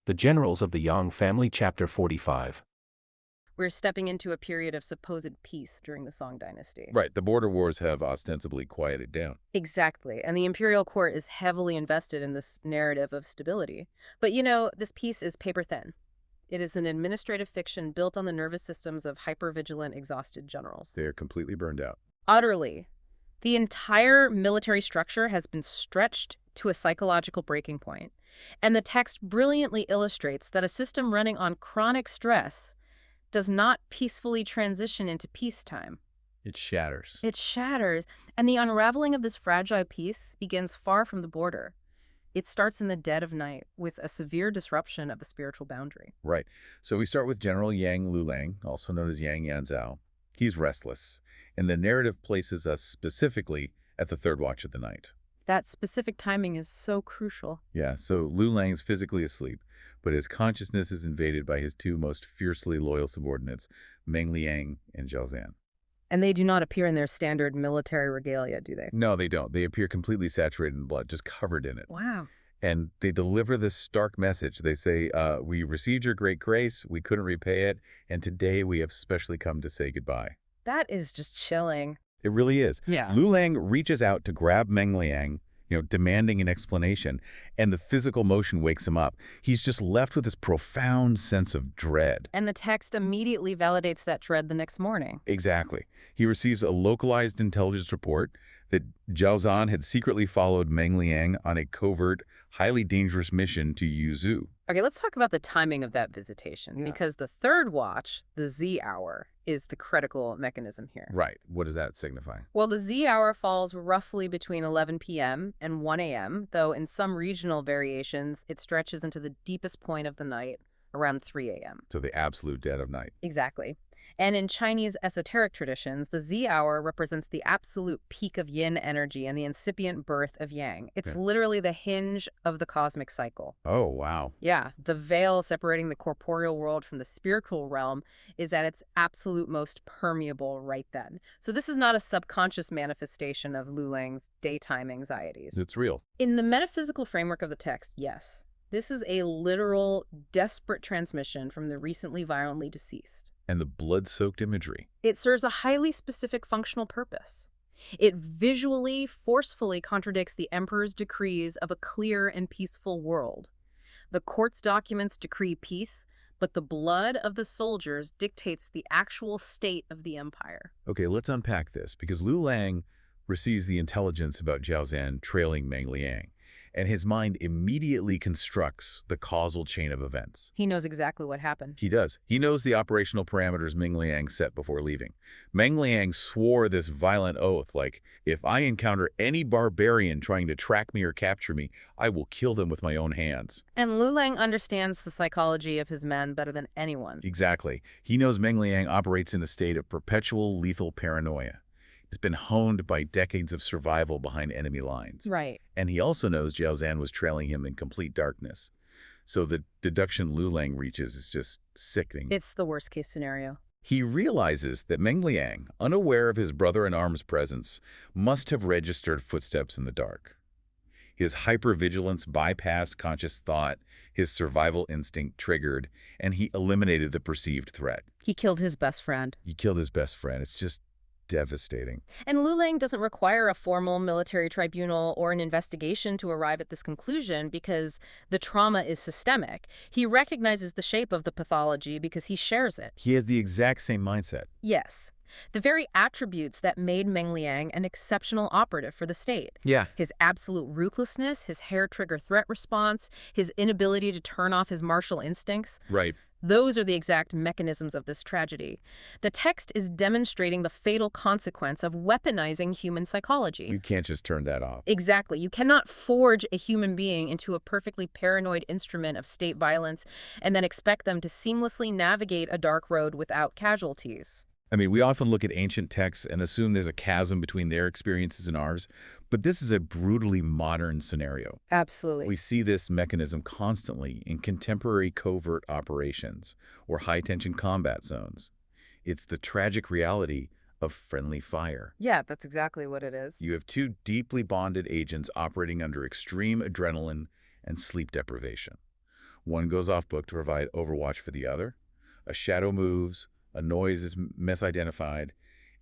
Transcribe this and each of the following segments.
The Generals of the Yang Family, Chapter 45. We're stepping into a period of supposed peace during the Song dynasty. Right, the border wars have ostensibly quieted down. Exactly, and the imperial court is heavily invested in this narrative of stability. But this peace is paper thin. It is an administrative fiction built on the nervous systems of hypervigilant, exhausted generals. They're completely burned out. Utterly. The entire military structure has been stretched to a psychological breaking point. And the text brilliantly illustrates that a system running on chronic stress does not peacefully transition into peacetime. It shatters. It shatters, and the unraveling of this fragile peace begins far from the border. It starts in the dead of night with a severe disruption of the spiritual boundary. Right. So we start with General Yang Liulang, also known as Yang Yanzhao. He's restless, and the narrative places us specifically at the third watch of the night. That specific timing is so crucial. Yeah, so Liulang's physically asleep, but his consciousness is invaded by his two most fiercely loyal subordinates, Meng Liang and Jiao. And they do not appear in their standard military regalia, do they? No, they don't. They appear completely saturated in blood, just covered in it. Wow. And they deliver this stark message. They say, we received your great grace, we couldn't repay it, and today we have specially come to say goodbye. That is just chilling. It really is. Yeah. Liulang reaches out to grab Meng Liang, demanding an explanation, and the physical motion wakes him up. He's just left with this profound sense of dread. And the text immediately validates that dread the next morning. Exactly. He receives a localized intelligence report that Jiao Zhan had secretly followed Meng Liang on a covert, highly dangerous mission to Yuzhou. Okay, let's talk about the timing of that visitation, because the third watch, the Z hour, is the critical mechanism here. Right. What does that signify? Well, the Z hour falls roughly between 11 p.m. and 1 a.m., though in some regional variations, it stretches into the deepest point of the night, around 3 a.m. So the absolute dead of night. Exactly. And in Chinese esoteric traditions, the Z hour represents the absolute peak of yin energy and the incipient birth of yang. It's literally the hinge of the cosmic cycle. Oh, wow. Yeah, the veil separating the corporeal world from the spiritual realm is at its absolute most permeable right then. So this is not a subconscious manifestation of Liulang's daytime anxieties. It's real. In the metaphysical framework of the text, yes. This is a literal, desperate transmission from the recently violently deceased. And the blood-soaked imagery. It serves a highly specific functional purpose. It visually, forcefully contradicts the emperor's decrees of a clear and peaceful world. The court's documents decree peace, but the blood of the soldiers dictates the actual state of the empire. Okay, let's unpack this, because Liulang receives the intelligence about Jiao Zhan trailing Meng Liang, and his mind immediately constructs the causal chain of events. He knows exactly what happened. He does. He knows the operational parameters Meng Liang set before leaving. Meng Liang swore this violent oath, like, if I encounter any barbarian trying to track me or capture me, I will kill them with my own hands. And Liulang understands the psychology of his men better than anyone. Exactly. He knows Meng Liang operates in a state of perpetual lethal paranoia. He's been honed by decades of survival behind enemy lines. Right. And he also knows Jiao Zhan was trailing him in complete darkness. So the deduction Liulang reaches is just sickening. It's the worst-case scenario. He realizes that Meng Liang, unaware of his brother-in-arms' presence, must have registered footsteps in the dark. His hypervigilance bypassed conscious thought, his survival instinct triggered, and he eliminated the perceived threat. He killed his best friend. He killed his best friend. It's just devastating. And Liulang doesn't require a formal military tribunal or an investigation to arrive at this conclusion because the trauma is systemic. He recognizes the shape of the pathology because he shares it. He has the exact same mindset. Yes. The very attributes that made Meng Liang an exceptional operative for the state. Yeah. His absolute ruthlessness, his hair-trigger threat response, his inability to turn off his martial instincts. Right. Those are the exact mechanisms of this tragedy. The text is demonstrating the fatal consequence of weaponizing human psychology. You can't just turn that off. Exactly. You cannot forge a human being into a perfectly paranoid instrument of state violence and then expect them to seamlessly navigate a dark road without casualties. I mean, we often look at ancient texts and assume there's a chasm between their experiences and ours, but this is a brutally modern scenario. Absolutely. We see this mechanism constantly in contemporary covert operations or high-tension combat zones. It's the tragic reality of friendly fire. Yeah, that's exactly what it is. You have two deeply bonded agents operating under extreme adrenaline and sleep deprivation. One goes off book to provide overwatch for the other. A shadow moves, a noise is misidentified,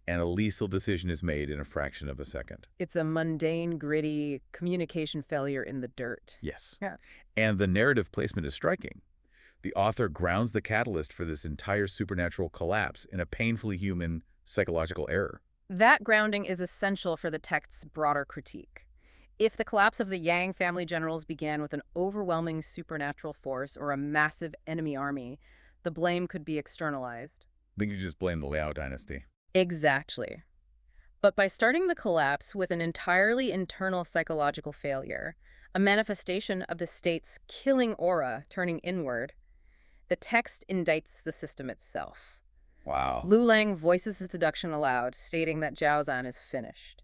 and a lethal decision is made in a fraction of a second. It's a mundane, gritty communication failure in the dirt. Yes. Yeah. And the narrative placement is striking. The author grounds the catalyst for this entire supernatural collapse in a painfully human psychological error. That grounding is essential for the text's broader critique. If the collapse of the Yang family generals began with an overwhelming supernatural force or a massive enemy army, the blame could be externalized. Then you just blame the Liao dynasty. Exactly. But by starting the collapse with an entirely internal psychological failure, a manifestation of the state's killing aura turning inward, the text indicts the system itself. Wow. Liulang voices his deduction aloud, stating that Jiao is finished.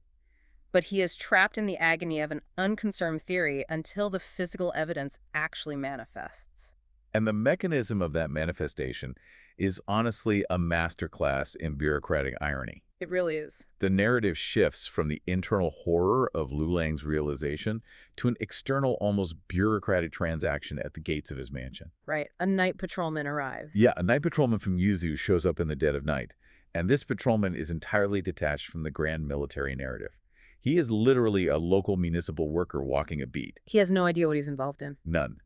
But he is trapped in the agony of an unconfirmed theory until the physical evidence actually manifests. And the mechanism of that manifestation is honestly a masterclass in bureaucratic irony. It really is. The narrative shifts from the internal horror of Liulang's realization to an external, almost bureaucratic transaction at the gates of his mansion. Right. A night patrolman arrives. Yeah, a night patrolman from Yuzhou shows up in the dead of night, and this patrolman is entirely detached from the grand military narrative. He is literally a local municipal worker walking a beat. He has no idea what he's involved in. None.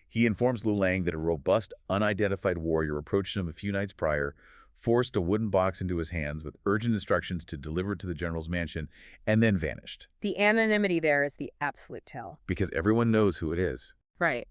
He informs Liulang that a robust, unidentified warrior approached him a few nights prior, forced a wooden box into his hands with urgent instructions to deliver it to the general's mansion, and then vanished. The anonymity there is the absolute tell. Because everyone knows who it is. Right.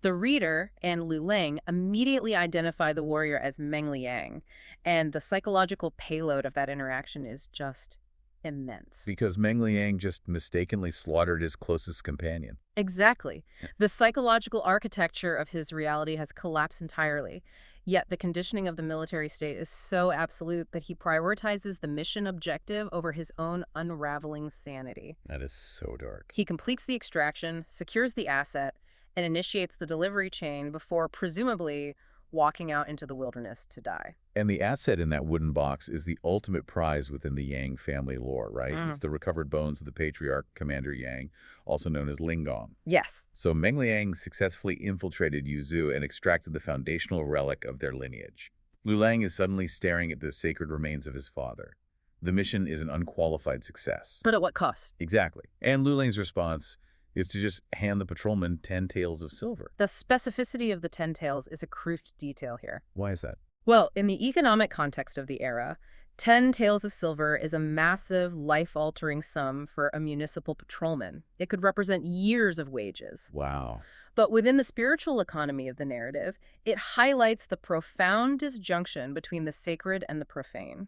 The reader and Liulang immediately identify the warrior as Meng Liang, and the psychological payload of that interaction is just immense. Because Meng Liang just mistakenly slaughtered his closest companion. Exactly. The psychological architecture of his reality has collapsed entirely. Yet the conditioning of the military state is so absolute that he prioritizes the mission objective over his own unraveling sanity. That is so dark. He completes the extraction, secures the asset, and initiates the delivery chain before presumably walking out into the wilderness to die. And the asset in that wooden box is the ultimate prize within the Yang family lore, right? It's the recovered bones of the patriarch, Commander Yang, also known as Liang. Yes. So Meng Liang successfully infiltrated Yuzhou and extracted the foundational relic of their lineage. Liulang is suddenly staring at the sacred remains of his father. The mission is an unqualified success. But at what cost? Exactly. And Liulang's response is to just hand the patrolman 10 taels of silver. The specificity of the 10 taels is a crucial detail here. Why is that? Well, in the economic context of the era, 10 taels of silver is a massive, life-altering sum for a municipal patrolman. It could represent years of wages. Wow. But within the spiritual economy of the narrative, it highlights the profound disjunction between the sacred and the profane.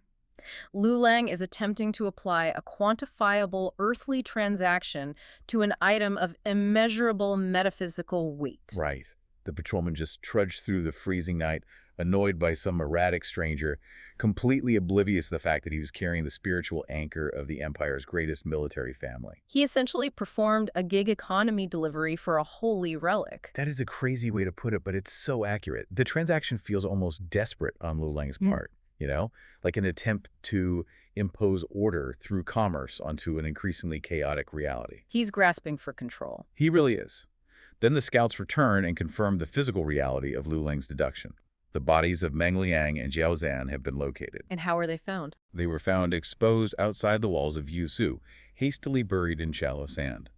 Liulang is attempting to apply a quantifiable earthly transaction to an item of immeasurable metaphysical weight. Right. The patrolman just trudged through the freezing night, annoyed by some erratic stranger, completely oblivious to the fact that he was carrying the spiritual anchor of the Empire's greatest military family. He essentially performed a gig economy delivery for a holy relic. That is a crazy way to put it, but it's so accurate. The transaction feels almost desperate on Liulang's part, you know? Like an attempt to impose order through commerce onto an increasingly chaotic reality. He's grasping for control. He really is. Then the scouts return and confirm the physical reality of Liulang's deduction. The bodies of Meng Liang and Jiao Zhan have been located. And how are they found? They were found exposed outside the walls of Yuzhou, hastily buried in shallow sand.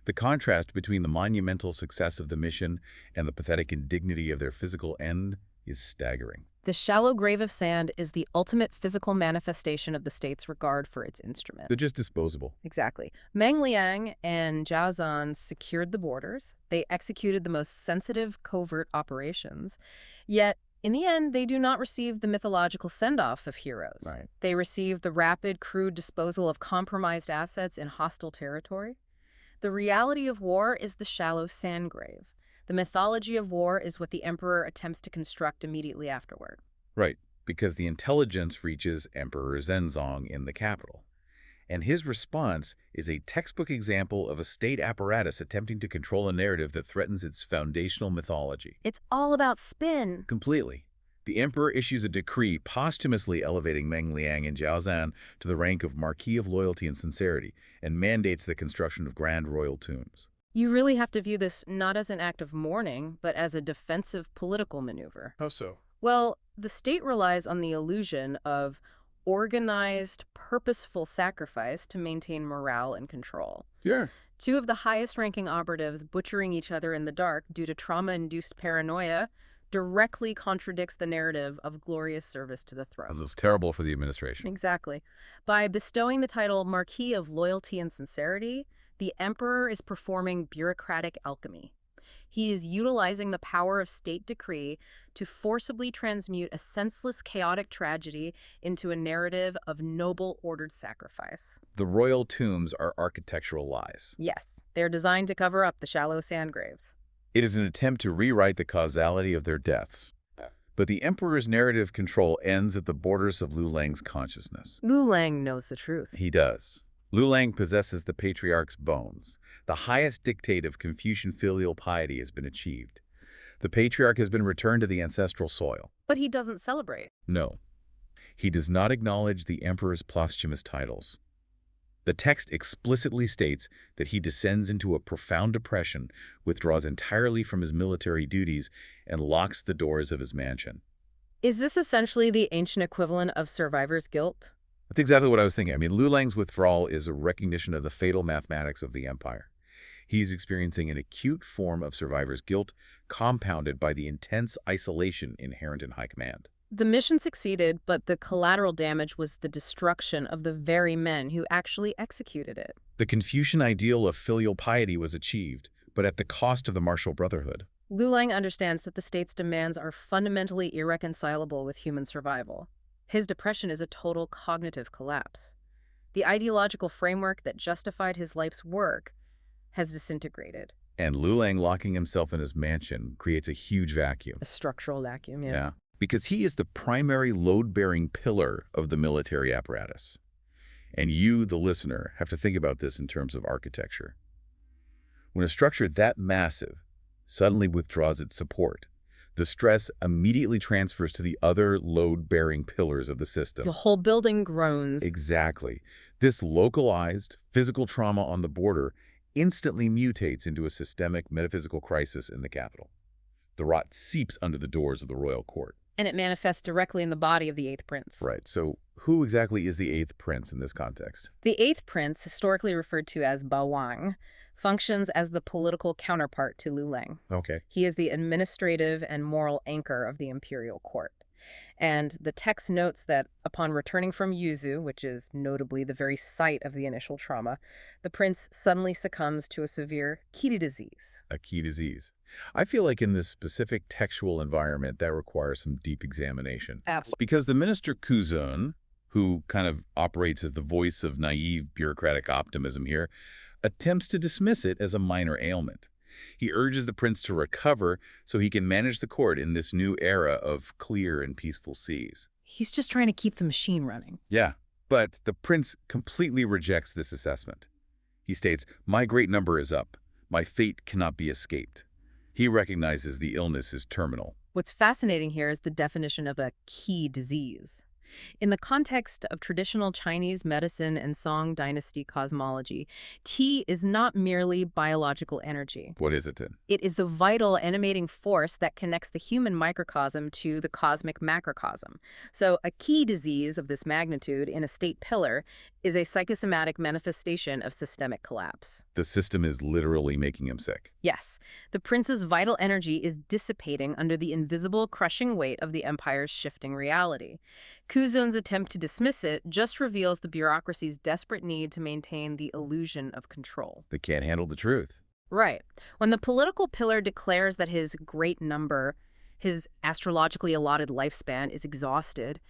The contrast between the monumental success of the mission and the pathetic indignity of their physical end is staggering. The shallow grave of sand is the ultimate physical manifestation of the state's regard for its instrument. They're just disposable. Exactly. Meng Liang and Jiao Zhan secured the borders. They executed the most sensitive covert operations. Yet, in the end, they do not receive the mythological send-off of heroes. Right. They receive the rapid, crude disposal of compromised assets in hostile territory. The reality of war is the shallow sand grave. The mythology of war is what the emperor attempts to construct immediately afterward. Right, because the intelligence reaches Emperor Zhenzong in the capital. And his response is a textbook example of a state apparatus attempting to control a narrative that threatens its foundational mythology. It's all about spin. Completely. The emperor issues a decree posthumously elevating Meng Liang and Jiao Zhan to the rank of Marquis of Loyalty and Sincerity and mandates the construction of grand royal tombs. You really have to view this not as an act of mourning, but as a defensive political maneuver. How so? Well, the state relies on the illusion of organized, purposeful sacrifice to maintain morale and control. Yeah. Two of the highest-ranking operatives butchering each other in the dark due to trauma-induced paranoia directly contradicts the narrative of glorious service to the throne. This is terrible for the administration. Exactly. By bestowing the title Marquis of Loyalty and Sincerity, the emperor is performing bureaucratic alchemy. He is utilizing the power of state decree to forcibly transmute a senseless, chaotic tragedy into a narrative of noble, ordered sacrifice. The royal tombs are architectural lies. Yes, they're designed to cover up the shallow sand graves. It is an attempt to rewrite the causality of their deaths. But the emperor's narrative control ends at the borders of Liulang's consciousness. Liulang knows the truth. He does. Liulang possesses the patriarch's bones. The highest dictate of Confucian filial piety has been achieved. The patriarch has been returned to the ancestral soil. But he doesn't celebrate. No. He does not acknowledge the emperor's posthumous titles. The text explicitly states that he descends into a profound depression, withdraws entirely from his military duties, and locks the doors of his mansion. Is this essentially the ancient equivalent of survivor's guilt? That's exactly what I was thinking. I mean, Liulang's withdrawal is a recognition of the fatal mathematics of the empire. He's experiencing an acute form of survivor's guilt, compounded by the intense isolation inherent in high command. The mission succeeded, but the collateral damage was the destruction of the very men who actually executed it. The Confucian ideal of filial piety was achieved, but at the cost of the martial brotherhood. Liulang understands that the state's demands are fundamentally irreconcilable with human survival. His depression is a total cognitive collapse. The ideological framework that justified his life's work has disintegrated. And Liulang locking himself in his mansion creates a huge vacuum. A structural vacuum, Yeah. Because he is the primary load-bearing pillar of the military apparatus. And you, the listener, have to think about this in terms of architecture. When a structure that massive suddenly withdraws its support, the stress immediately transfers to the other load-bearing pillars of the system. The whole building groans. Exactly. This localized physical trauma on the border instantly mutates into a systemic metaphysical crisis in the capital. The rot seeps under the doors of the royal court. And it manifests directly in the body of the Eighth Prince. Right. So who exactly is the Eighth Prince in this context? The Eighth Prince, historically referred to as Bawang, functions as the political counterpart to Liulang. Okay. He is the administrative and moral anchor of the imperial court. And the text notes that upon returning from Yuzu, which is notably the very site of the initial trauma, the prince suddenly succumbs to a severe key disease. A key disease. I feel like in this specific textual environment, that requires some deep examination. Absolutely. Because the minister Kuzun, who kind of operates as the voice of naive bureaucratic optimism here, attempts to dismiss it as a minor ailment. He urges the prince to recover so he can manage the court in this new era of clear and peaceful seas. He's just trying to keep the machine running. Yeah, but the prince completely rejects this assessment. He states, "My great number is up. My fate cannot be escaped." He recognizes the illness is terminal. What's fascinating here is the definition of a key disease. In the context of traditional Chinese medicine and Song dynasty cosmology, qi is not merely biological energy. What is it then? It is the vital animating force that connects the human microcosm to the cosmic macrocosm. So a key disease of this magnitude in a state pillar is a psychosomatic manifestation of systemic collapse. The system is literally making him sick. Yes, the prince's vital energy is dissipating under the invisible, crushing weight of the empire's shifting reality. Kuzun's attempt to dismiss it just reveals the bureaucracy's desperate need to maintain the illusion of control. They can't handle the truth. Right. When the political pillar declares that his great number, his astrologically allotted lifespan, is exhausted,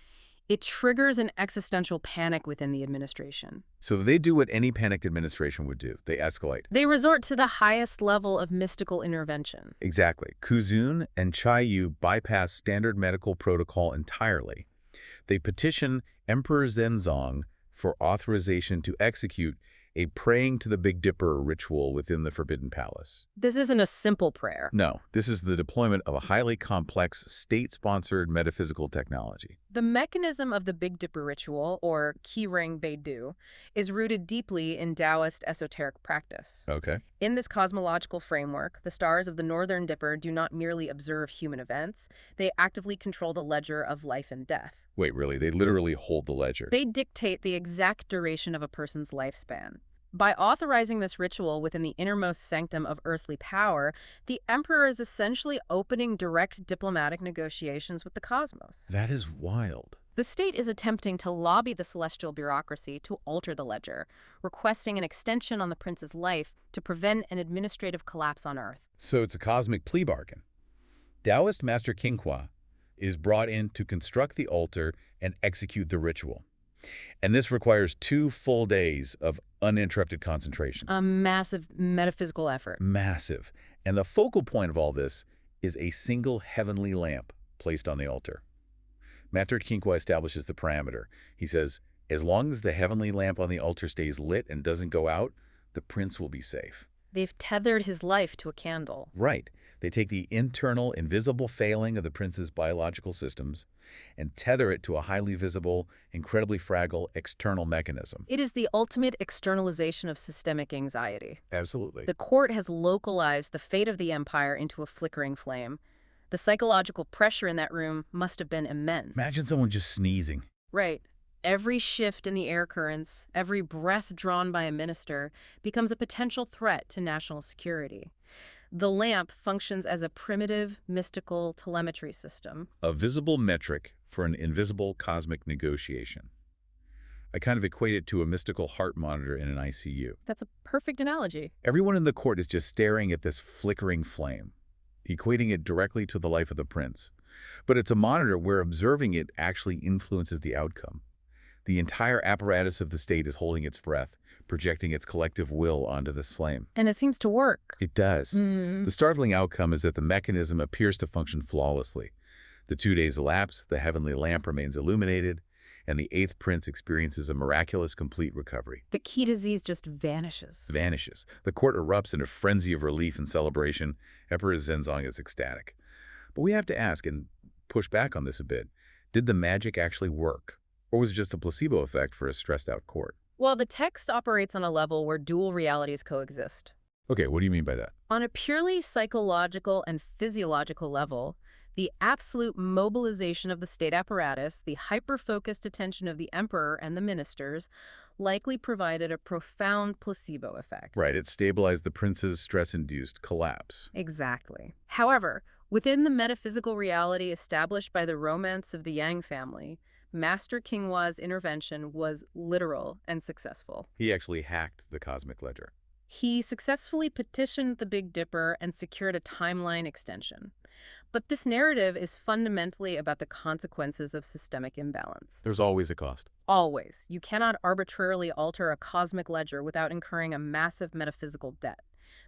it triggers an existential panic within the administration. So they do what any panicked administration would do. They escalate. They resort to the highest level of mystical intervention. Exactly. Kuzun and Chayu bypass standard medical protocol entirely. They petition Emperor Zenzong for authorization to execute a praying to the Big Dipper ritual within the Forbidden Palace. This isn't a simple prayer. No, this is the deployment of a highly complex, state-sponsored metaphysical technology. The mechanism of the Big Dipper ritual, or Qi Beidou, is rooted deeply in Taoist esoteric practice. Okay. In this cosmological framework, the stars of the Northern Dipper do not merely observe human events, they actively control the ledger of life and death. Wait, really? They literally hold the ledger? They dictate the exact duration of a person's lifespan. By authorizing this ritual within the innermost sanctum of earthly power, the emperor is essentially opening direct diplomatic negotiations with the cosmos. That is wild. The state is attempting to lobby the celestial bureaucracy to alter the ledger, requesting an extension on the prince's life to prevent an administrative collapse on Earth. So it's a cosmic plea bargain. Taoist Master Qinghua is brought in to construct the altar and execute the ritual. And this requires 2 full days of uninterrupted concentration. A massive metaphysical effort. Massive. And the focal point of all this is a single heavenly lamp placed on the altar. Master Qinghua establishes the parameter. He says, as long as the heavenly lamp on the altar stays lit and doesn't go out, the prince will be safe. They've tethered his life to a candle. Right. They take the internal, invisible failing of the prince's biological systems and tether it to a highly visible, incredibly fragile external mechanism. It is the ultimate externalization of systemic anxiety. Absolutely. The court has localized the fate of the empire into a flickering flame. The psychological pressure in that room must have been immense. Imagine someone just sneezing. Right. Every shift in the air currents, every breath drawn by a minister, becomes a potential threat to national security. The lamp functions as a primitive, mystical telemetry system. A visible metric for an invisible cosmic negotiation. I kind of equate it to a mystical heart monitor in an ICU. That's a perfect analogy. Everyone in the court is just staring at this flickering flame, equating it directly to the life of the prince. But it's a monitor where observing it actually influences the outcome. The entire apparatus of the state is holding its breath, projecting its collective will onto this flame. And it seems to work. It does. The startling outcome is that the mechanism appears to function flawlessly. The 2 days elapse, the heavenly lamp remains illuminated, and the 8th prince experiences a miraculous complete recovery. The Qi disease just vanishes. Vanishes. The court erupts in a frenzy of relief and celebration. Emperor Zhenzong is ecstatic. But we have to ask and push back on this a bit. Did the magic actually work? Or was it just a placebo effect for a stressed-out court? Well, the text operates on a level where dual realities coexist. Okay, what do you mean by that? On a purely psychological and physiological level, the absolute mobilization of the state apparatus, the hyper-focused attention of the emperor and the ministers, likely provided a profound placebo effect. Right, it stabilized the prince's stress-induced collapse. Exactly. However, within the metaphysical reality established by the romance of the Yang family, Master Qinghua's intervention was literal and successful. He actually hacked the cosmic ledger. He successfully petitioned the Big Dipper and secured a timeline extension. But this narrative is fundamentally about the consequences of systemic imbalance. There's always a cost. Always. You cannot arbitrarily alter a cosmic ledger without incurring a massive metaphysical debt.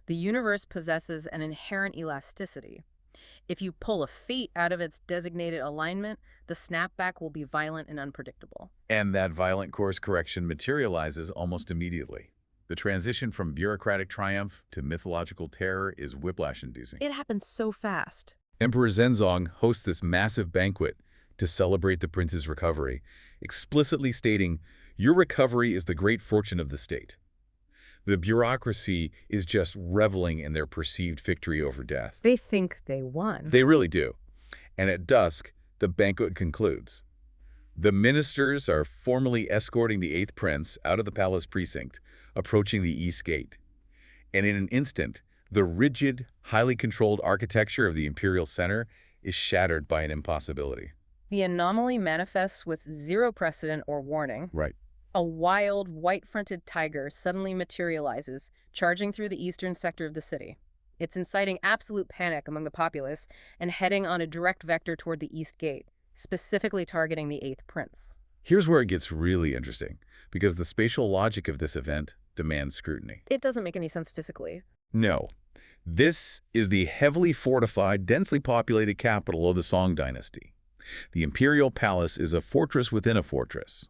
The universe possesses an inherent elasticity. If you pull a fate out of its designated alignment, the snapback will be violent and unpredictable. And that violent course correction materializes almost immediately. The transition from bureaucratic triumph to mythological terror is whiplash-inducing. It happens so fast. Emperor Zhenzong hosts this massive banquet to celebrate the prince's recovery, explicitly stating, "Your recovery is the great fortune of the state." The bureaucracy is just reveling in their perceived victory over death. They think they won. They really do. And at dusk, the banquet concludes. The ministers are formally escorting the 8th prince out of the palace precinct, approaching the east gate. And in an instant, the rigid, highly controlled architecture of the imperial center is shattered by an impossibility. The anomaly manifests with zero precedent or warning. Right. A wild, white-fronted tiger suddenly materializes, charging through the eastern sector of the city. It's inciting absolute panic among the populace and heading on a direct vector toward the east gate, specifically targeting the 8th prince. Here's where it gets really interesting, because the spatial logic of this event demands scrutiny. It doesn't make any sense physically. No. This is the heavily fortified, densely populated capital of the Song dynasty. The imperial palace is a fortress within a fortress.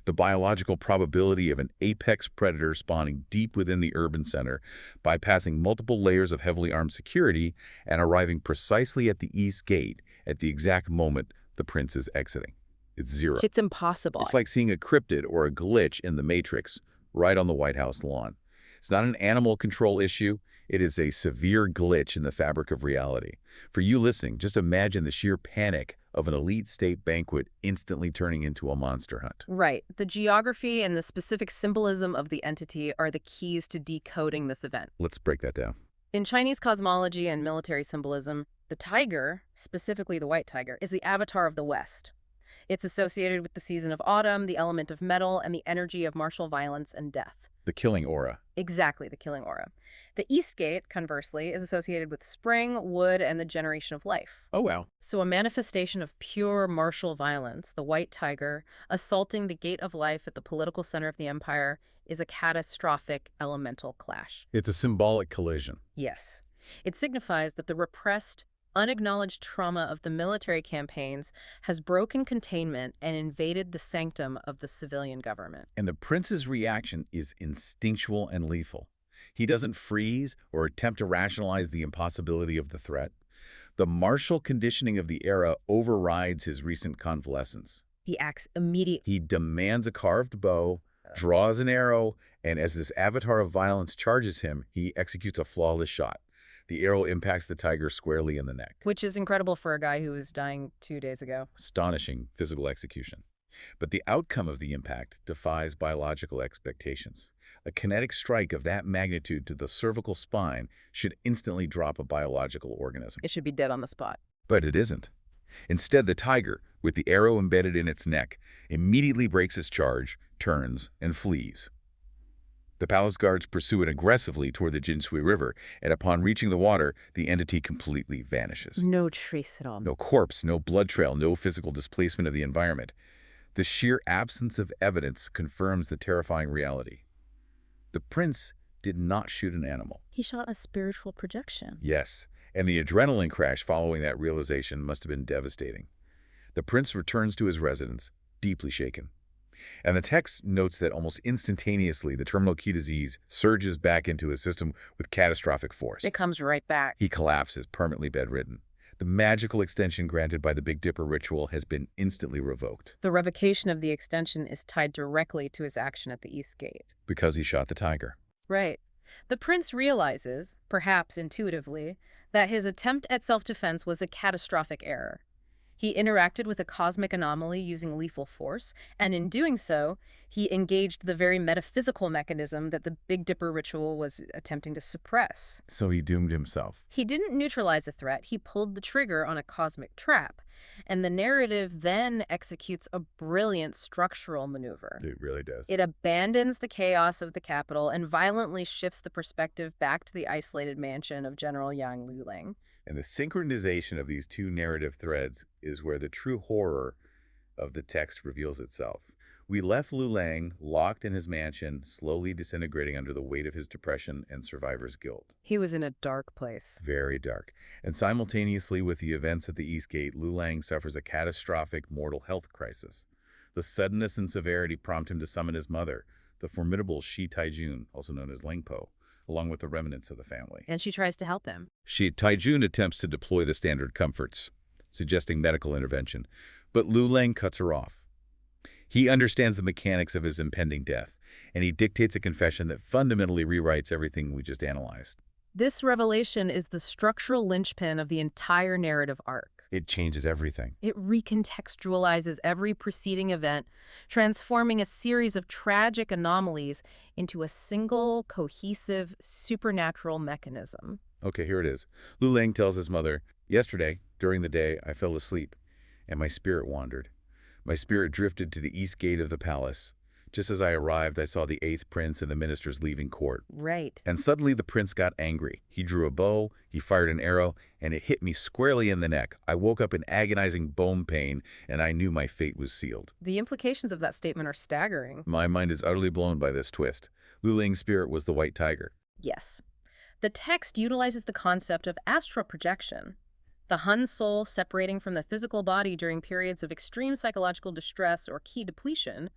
The biological probability of an apex predator spawning deep within the urban center, bypassing multiple layers of heavily armed security, and arriving precisely at the east gate at the exact moment the prince is exiting. It's zero. It's impossible. It's like seeing a cryptid or a glitch in the Matrix right on the White House lawn. It's not an animal control issue. It is a severe glitch in the fabric of reality. For you listening, just imagine the sheer panic of an elite state banquet instantly turning into a monster hunt. Right. The geography and the specific symbolism of the entity are the keys to decoding this event. Let's break that down. In Chinese cosmology and military symbolism, the tiger, specifically the white tiger, is the avatar of the West. It's associated with the season of autumn, the element of metal, and the energy of martial violence and death. The killing aura. Exactly, the killing aura. The East Gate, conversely, is associated with spring, wood, and the generation of life. Oh, wow. So a manifestation of pure martial violence, the white tiger, assaulting the gate of life at the political center of the empire, is a catastrophic elemental clash. It's a symbolic collision. Yes. It signifies that the repressed, unacknowledged trauma of the military campaigns has broken containment and invaded the sanctum of the civilian government. And the prince's reaction is instinctual and lethal. He doesn't freeze or attempt to rationalize the impossibility of the threat. The martial conditioning of the era overrides his recent convalescence. He acts immediately. He demands a carved bow, draws an arrow, and as this avatar of violence charges him, he executes a flawless shot. The arrow impacts the tiger squarely in the neck. Which is incredible for a guy who was dying 2 days ago. Astonishing physical execution. But the outcome of the impact defies biological expectations. A kinetic strike of that magnitude to the cervical spine should instantly drop a biological organism. It should be dead on the spot. But it isn't. Instead, the tiger, with the arrow embedded in its neck, immediately breaks its charge, turns, and flees. The palace guards pursue it aggressively toward the Jinsui River, and upon reaching the water, the entity completely vanishes. No trace at all. No corpse, no blood trail, no physical displacement of the environment. The sheer absence of evidence confirms the terrifying reality. The prince did not shoot an animal. He shot a spiritual projection. Yes, and the adrenaline crash following that realization must have been devastating. The prince returns to his residence, deeply shaken. And the text notes that almost instantaneously, the terminal key disease surges back into his system with catastrophic force. It comes right back. He collapses, permanently bedridden. The magical extension granted by the Big Dipper ritual has been instantly revoked. The revocation of the extension is tied directly to his action at the East Gate. Because he shot the tiger. Right. The prince realizes, perhaps intuitively, that his attempt at self-defense was a catastrophic error. He interacted with a cosmic anomaly using lethal force, and in doing so, he engaged the very metaphysical mechanism that the Big Dipper ritual was attempting to suppress. So he doomed himself. He didn't neutralize a threat, he pulled the trigger on a cosmic trap, and the narrative then executes a brilliant structural maneuver. It really does. It abandons the chaos of the capital and violently shifts the perspective back to the isolated mansion of General Yang Liulang. And the synchronization of these two narrative threads is where the true horror of the text reveals itself. We left Liulang locked in his mansion, slowly disintegrating under the weight of his depression and survivor's guilt. He was in a dark place. Very dark. And simultaneously with the events at the East Gate, Liulang suffers a catastrophic mortal health crisis. The suddenness and severity prompt him to summon his mother, the formidable Shi Taijun, also known as Leng Po, along with the remnants of the family. And she tries to help him. Shi Taijun attempts to deploy the standard comforts, suggesting medical intervention, but Liulang cuts her off. He understands the mechanics of his impending death, and he dictates a confession that fundamentally rewrites everything we just analyzed. This revelation is the structural linchpin of the entire narrative arc. It changes everything. It recontextualizes every preceding event, transforming a series of tragic anomalies into a single, cohesive, supernatural mechanism. Okay, here it is. Liulang tells his mother, "Yesterday, during the day, I fell asleep, and my spirit wandered. My spirit drifted to the east gate of the palace. Just as I arrived, I saw the 8th prince and the ministers leaving court. Right. And suddenly the prince got angry. He drew a bow, he fired an arrow, and it hit me squarely in the neck. I woke up in agonizing bone pain, and I knew my fate was sealed." The implications of that statement are staggering. My mind is utterly blown by this twist. Liulang's spirit was the white tiger. Yes. The text utilizes the concept of astral projection, the Hun soul separating from the physical body during periods of extreme psychological distress or ki depletion,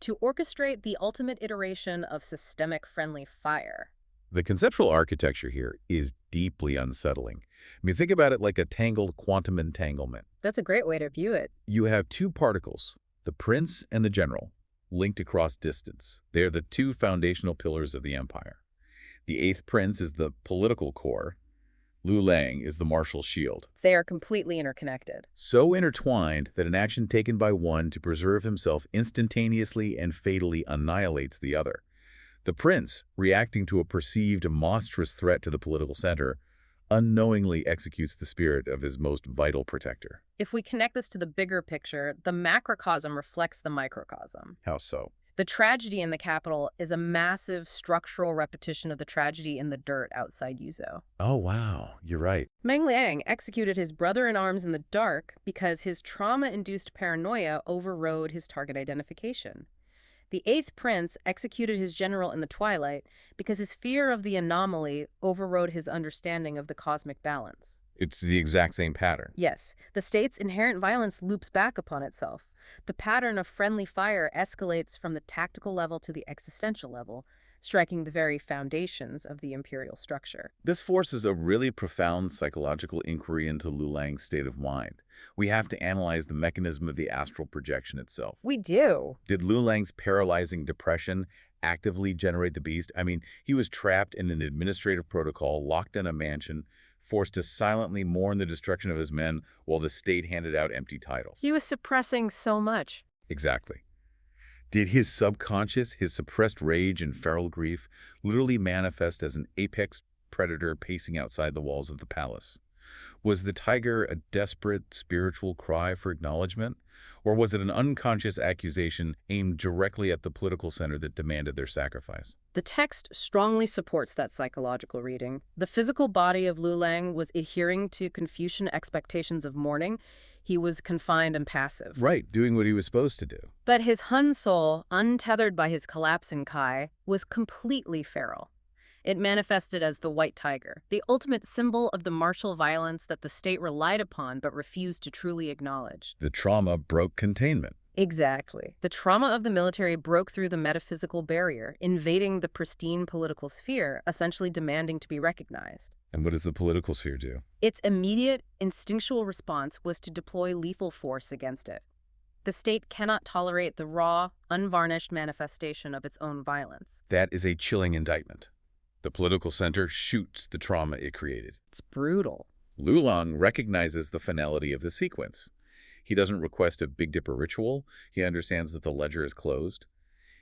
to orchestrate the ultimate iteration of systemic friendly fire. The conceptual architecture here is deeply unsettling. I mean, think about it like a tangled quantum entanglement. That's a great way to view it. You have two particles, the prince and the general, linked across distance. They're the two foundational pillars of the empire. The eighth prince is the political core. Liulang is the martial shield. They are completely interconnected. So intertwined that an action taken by one to preserve himself instantaneously and fatally annihilates the other. The prince, reacting to a perceived monstrous threat to the political center, unknowingly executes the spirit of his most vital protector. If we connect this to the bigger picture, the macrocosm reflects the microcosm. How so? The tragedy in the capital is a massive structural repetition of the tragedy in the dirt outside Yuzhou. Oh, wow. You're right. Meng Liang executed his brother-in-arms in the dark because his trauma-induced paranoia overrode his target identification. The eighth prince executed his general in the twilight because his fear of the anomaly overrode his understanding of the cosmic balance. It's the exact same pattern. Yes, the state's inherent violence loops back upon itself. The pattern of friendly fire escalates from the tactical level to the existential level, striking the very foundations of the imperial structure. This forces a really profound psychological inquiry into Liulang's state of mind. We have to analyze the mechanism of the astral projection itself. We do. Did Liulang's paralyzing depression actively generate the beast? I mean, he was trapped in an administrative protocol, locked in a mansion, forced to silently mourn the destruction of his men while the state handed out empty titles. He was suppressing so much. Exactly. Did his subconscious, his suppressed rage and feral grief, literally manifest as an apex predator pacing outside the walls of the palace? Was the tiger a desperate spiritual cry for acknowledgement? Or was it an unconscious accusation aimed directly at the political center that demanded their sacrifice? The text strongly supports that psychological reading. The physical body of Liulang was adhering to Confucian expectations of mourning. He was confined and passive. Right, doing what he was supposed to do. But his Hun soul, untethered by his collapsing Kai, was completely feral. It manifested as the white tiger, the ultimate symbol of the martial violence that the state relied upon but refused to truly acknowledge. The trauma broke containment. Exactly. The trauma of the military broke through the metaphysical barrier, invading the pristine political sphere, essentially demanding to be recognized. And what does the political sphere do? Its immediate, instinctual response was to deploy lethal force against it. The state cannot tolerate the raw, unvarnished manifestation of its own violence. That is a chilling indictment. The political center shoots the trauma it created. It's brutal. Liulang recognizes the finality of the sequence. He doesn't request a Big Dipper ritual. He understands that the ledger is closed.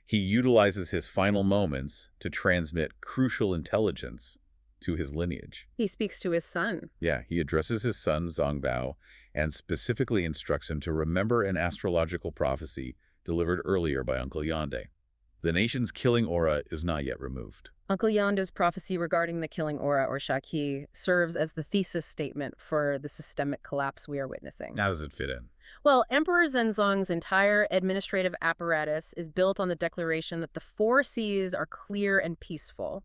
He utilizes his final moments to transmit crucial intelligence to his lineage. He speaks to his son. Yeah, he addresses his son, Zongbao, and specifically instructs him to remember an astrological prophecy delivered earlier by Uncle Yonde. The nation's killing aura is not yet removed. Uncle Yonde's prophecy regarding the killing aura, or Shaqi, serves as the thesis statement for the systemic collapse we are witnessing. How does it fit in? Well, Emperor Zhenzong's entire administrative apparatus is built on the declaration that the 4 C's are clear and peaceful.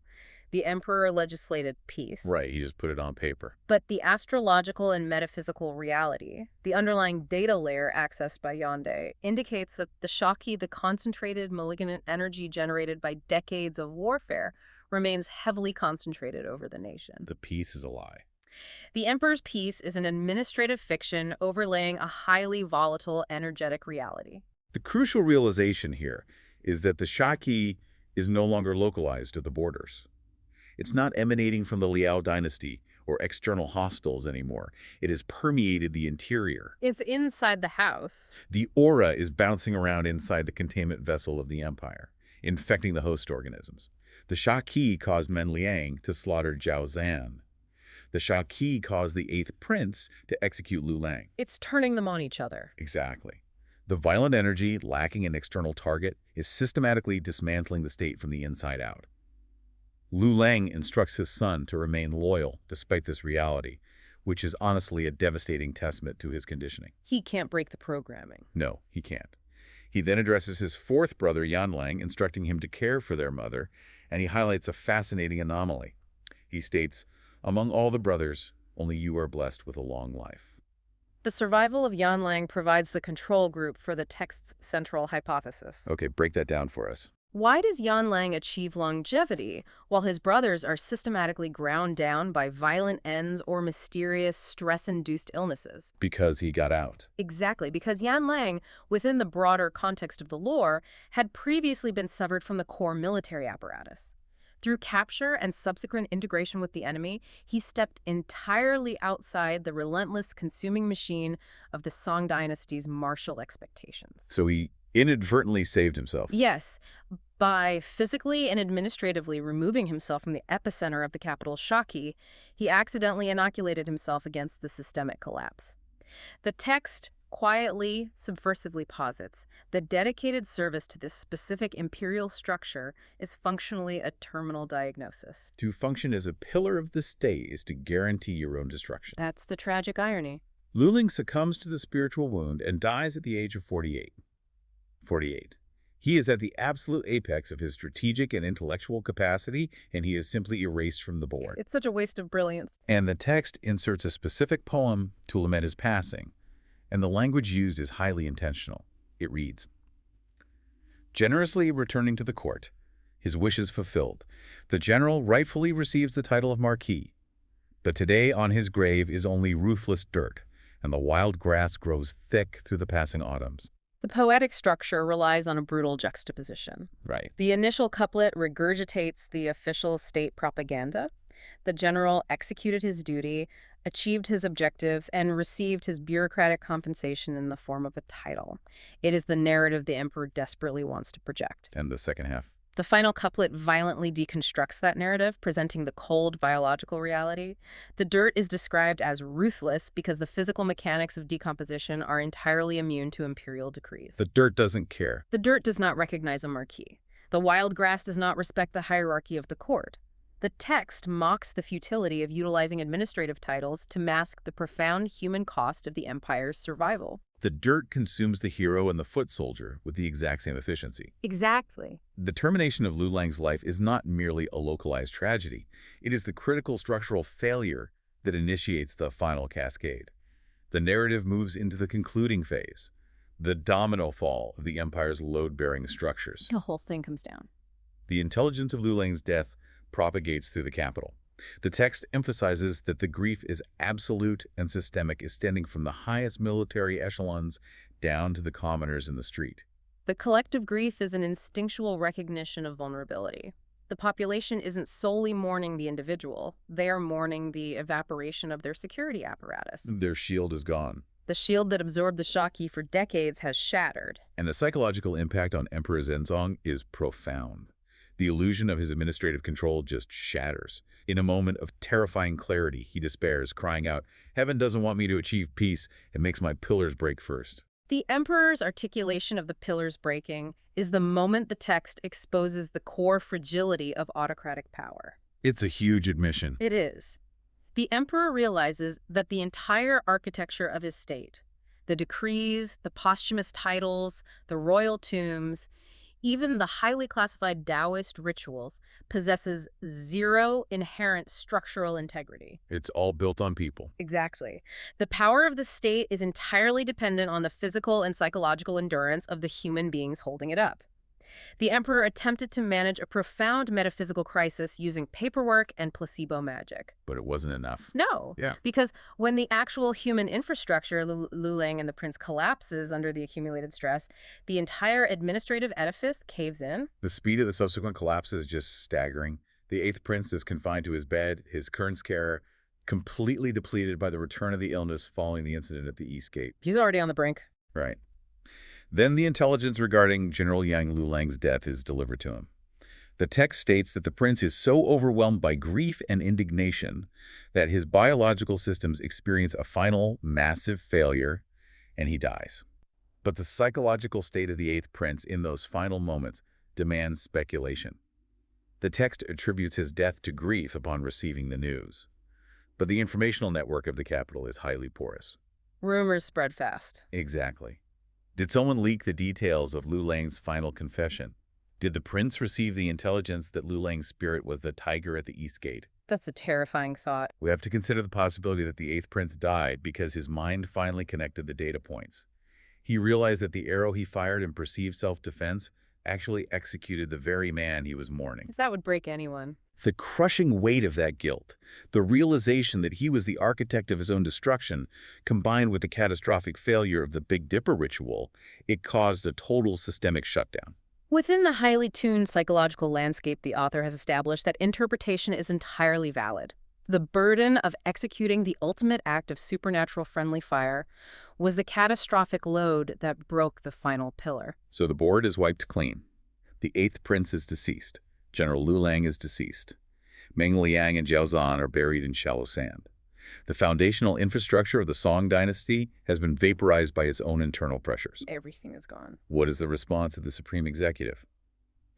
The emperor legislated peace. Right, he just put it on paper. But the astrological and metaphysical reality, the underlying data layer accessed by Yonde, indicates that the Shaqi, the concentrated malignant energy generated by decades of warfare, remains heavily concentrated over the nation. The peace is a lie. The emperor's peace is an administrative fiction overlaying a highly volatile, energetic reality. The crucial realization here is that the Shaqi is no longer localized to the borders. It's not emanating from the Liao dynasty or external hostiles anymore. It has permeated the interior. It's inside the house. The aura is bouncing around inside the containment vessel of the empire, infecting the host organisms. The Shaqi caused Meng Liang to slaughter Jiao Zan. The Shaqi caused the 8th prince to execute Liulang. It's turning them on each other. Exactly. The violent energy, lacking an external target, is systematically dismantling the state from the inside out. Liulang instructs his son to remain loyal despite this reality, which is honestly a devastating testament to his conditioning. He can't break the programming. No, he can't. He then addresses his 4th brother, Yanlang, instructing him to care for their mother, and he highlights a fascinating anomaly. He states, "Among all the brothers, only you are blessed with a long life." The survival of Liang provides the control group for the text's central hypothesis. Okay, break that down for us. Why does Liang achieve longevity while his brothers are systematically ground down by violent ends or mysterious stress-induced illnesses? Because he got out. Exactly, because Liang, within the broader context of the lore, had previously been severed from the core military apparatus. Through capture and subsequent integration with the enemy, he stepped entirely outside the relentless consuming machine of the Song dynasty's martial expectations. So he inadvertently saved himself. Yes, by physically and administratively removing himself from the epicenter of the capital's Shaki, he accidentally inoculated himself against the systemic collapse. The text quietly, subversively posits that dedicated service to this specific imperial structure is functionally a terminal diagnosis. To function as a pillar of the state is to guarantee your own destruction. That's the tragic irony. Liulang succumbs to the spiritual wound and dies at the age of 48. 48. He is at the absolute apex of his strategic and intellectual capacity, and he is simply erased from the board. It's such a waste of brilliance. And the text inserts a specific poem to lament his passing, and the language used is highly intentional. It reads, "Generously returning to the court, his wishes fulfilled, the general rightfully receives the title of Marquis. But today on his grave is only ruthless dirt, and the wild grass grows thick through the passing autumns." The poetic structure relies on a brutal juxtaposition. Right. The initial couplet regurgitates the official state propaganda. The general executed his duty, achieved his objectives, and received his bureaucratic compensation in the form of a title. It is the narrative the emperor desperately wants to project. And the second half. The final couplet violently deconstructs that narrative, presenting the cold biological reality. The dirt is described as ruthless because the physical mechanics of decomposition are entirely immune to imperial decrees. The dirt doesn't care. The dirt does not recognize a marquis. The wild grass does not respect the hierarchy of the court. The text mocks the futility of utilizing administrative titles to mask the profound human cost of the empire's survival. The dirt consumes the hero and the foot soldier with the exact same efficiency. Exactly. The termination of Liulang's life is not merely a localized tragedy. It is the critical structural failure that initiates the final cascade. The narrative moves into the concluding phase, the domino fall of the empire's load-bearing structures. The whole thing comes down. The intelligence of Liulang's death propagates through the capital. The text emphasizes that the grief is absolute and systemic, extending from the highest military echelons down to the commoners in the street. The collective grief is an instinctual recognition of vulnerability. The population isn't solely mourning the individual. They are mourning the evaporation of their security apparatus. Their shield is gone. The shield that absorbed the Shaki for decades has shattered. And the psychological impact on Emperor Zhenzong is profound. The illusion of his administrative control just shatters. In a moment of terrifying clarity, he despairs, crying out, "Heaven doesn't want me to achieve peace. It makes my pillars break first." The emperor's articulation of the pillars breaking is the moment the text exposes the core fragility of autocratic power. It's a huge admission. It is. The emperor realizes that the entire architecture of his state, the decrees, the posthumous titles, the royal tombs, even the highly classified Taoist rituals, possesses zero inherent structural integrity. It's all built on people. Exactly. The power of the state is entirely dependent on the physical and psychological endurance of the human beings holding it up. The emperor attempted to manage a profound metaphysical crisis using paperwork and placebo magic. But it wasn't enough. No. Yeah. Because when the actual human infrastructure, Liulang and the prince, collapses under the accumulated stress, the entire administrative edifice caves in. The speed of the subsequent collapse is just staggering. The 8th prince is confined to his bed, his Kern's care completely depleted by the return of the illness following the incident at the East Gate. He's already on the brink. Right. Then the intelligence regarding General Yang Liulang's death is delivered to him. The text states that the prince is so overwhelmed by grief and indignation that his biological systems experience a final massive failure and he dies. But the psychological state of the 8th prince in those final moments demands speculation. The text attributes his death to grief upon receiving the news. But the informational network of the capital is highly porous. Rumors spread fast. Exactly. Did someone leak the details of Liulang's final confession? Did the prince receive the intelligence that Liulang's spirit was the tiger at the east gate? That's a terrifying thought. We have to consider the possibility that the eighth prince died because his mind finally connected the data points. He realized that the arrow he fired in perceived self-defense actually executed the very man he was mourning. That would break anyone. The crushing weight of that guilt, the realization that he was the architect of his own destruction, combined with the catastrophic failure of the Big Dipper ritual, it caused a total systemic shutdown. Within the highly tuned psychological landscape, the author has established that interpretation is entirely valid. The burden of executing the ultimate act of supernatural friendly fire was the catastrophic load that broke the final pillar. So the board is wiped clean. The eighth prince is deceased. General Liulang is deceased. Meng, Liang, and Jiao are buried in shallow sand. The foundational infrastructure of the Song dynasty has been vaporized by its own internal pressures. Everything is gone. What is the response of the supreme executive?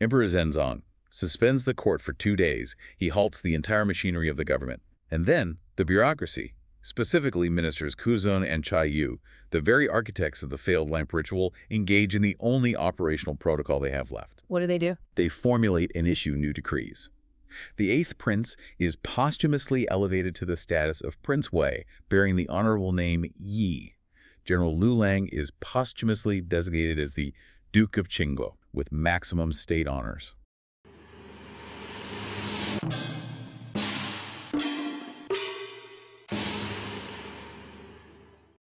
Emperor Zhenzong suspends the court for 2 days. He halts the entire machinery of the government. And then the bureaucracy, specifically ministers Kuzun and Chai Yu, the very architects of the failed lamp ritual, engage in the only operational protocol they have left. What do? They formulate and issue new decrees. The eighth prince is posthumously elevated to the status of Prince Wei, bearing the honorable name Yi. General Liulang is posthumously designated as the Duke of Qingguo, with maximum state honors.